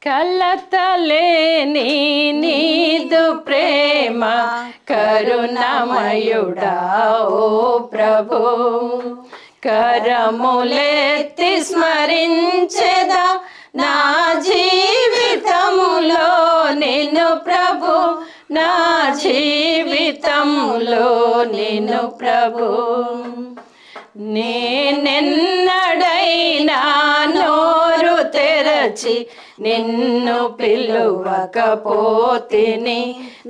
కలతలేని నీదు ప్రేమ కరుణమయుడా ఓ ప్రభు, కరములెత్తి స్మరించెదా నా జీవితములో నిన్ను ప్రభు, నా జీవితములో నిన్ను ప్రభు. నేనెన్నడైనా నోరు తెరచి నిన్ను పిలువకపోతిని,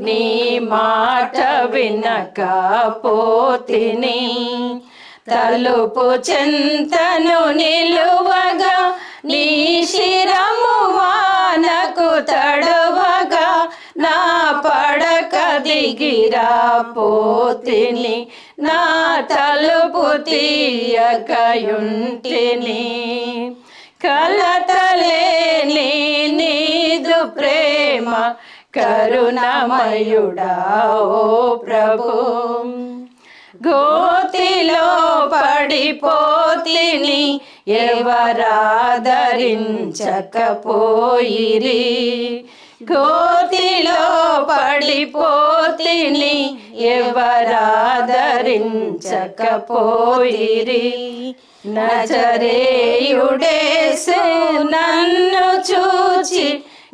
నీ మాట వినకపోతిని. తలుపు చెంతను నిలువగా నీ శిరము వానకు తడవగా, నా పడక దిగిరాపోతిని, నా తలుపు తీయకయుంటిని. కలతలేని నీదు ప్రేమ కరుణమయుడా ఓ ప్రభు, గోతిలో పడిపోతిని ఎవరాదరించకపోయిరి, గోతిలో పడిపోతిని ఎవరాదరించకపోయిరి. నజరేయుడేసు నన్ను చూచి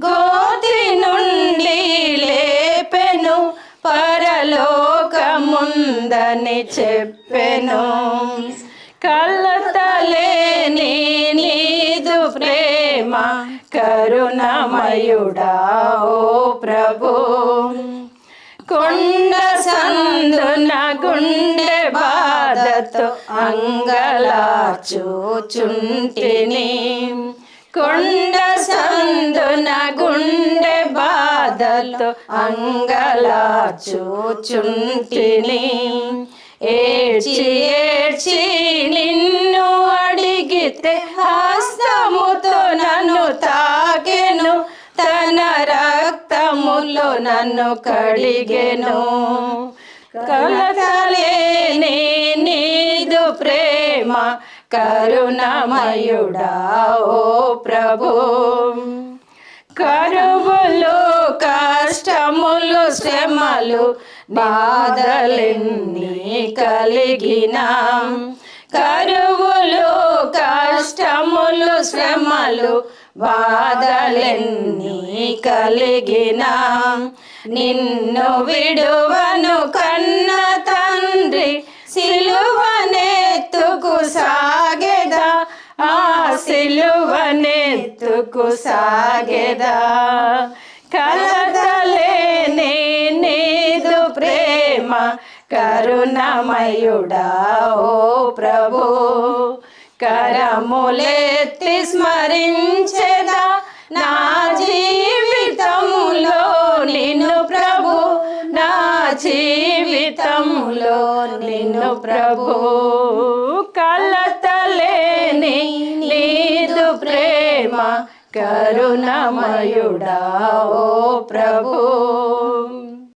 గోతి నుండి లేపెను, పరలోకముందని చెప్పెను. కలతలేని నీదు ప్రేమ కరుణమయుడా ఓ ప్రభు, కొండ సందున గుండె బాధతో అంగలార్చుచుంటిని, కొండ సందున గుండె బాధతో అంగలార్చుచుంటిని. ఏడ్చి ఏడ్చి నిన్ను అడిగితే హస్తముతో నన్ను తాకెను, తన రక్తములో నన్ను కడిగెను. కలతలేని నీదు ప్రేమ కరుణమయుడా ఓ ప్రభు, కరువులు కష్టములు శ్రమలు బాధలెన్ని కలిగినా, కరువులు కష్టములు శ్రమలు బాధలెన్ని కలిగినా, నిన్ను విడువను కన్న తండ్రి సిలువనెత్తుకు సాగెదా, ఆ సిలువనెత్తుకు సాగెదా. కలతలేని నీదు ప్రేమ కరుణమయుడా ఓ ప్రభు, కరములెత్తి స్మరించెదా నా జీవితములో నిన్ను ప్రభు, నా జీవితములో నిన్ను ప్రభు. కలతలేని నీదు ప్రేమ కరుణమయుడా ఓ ప్రభు.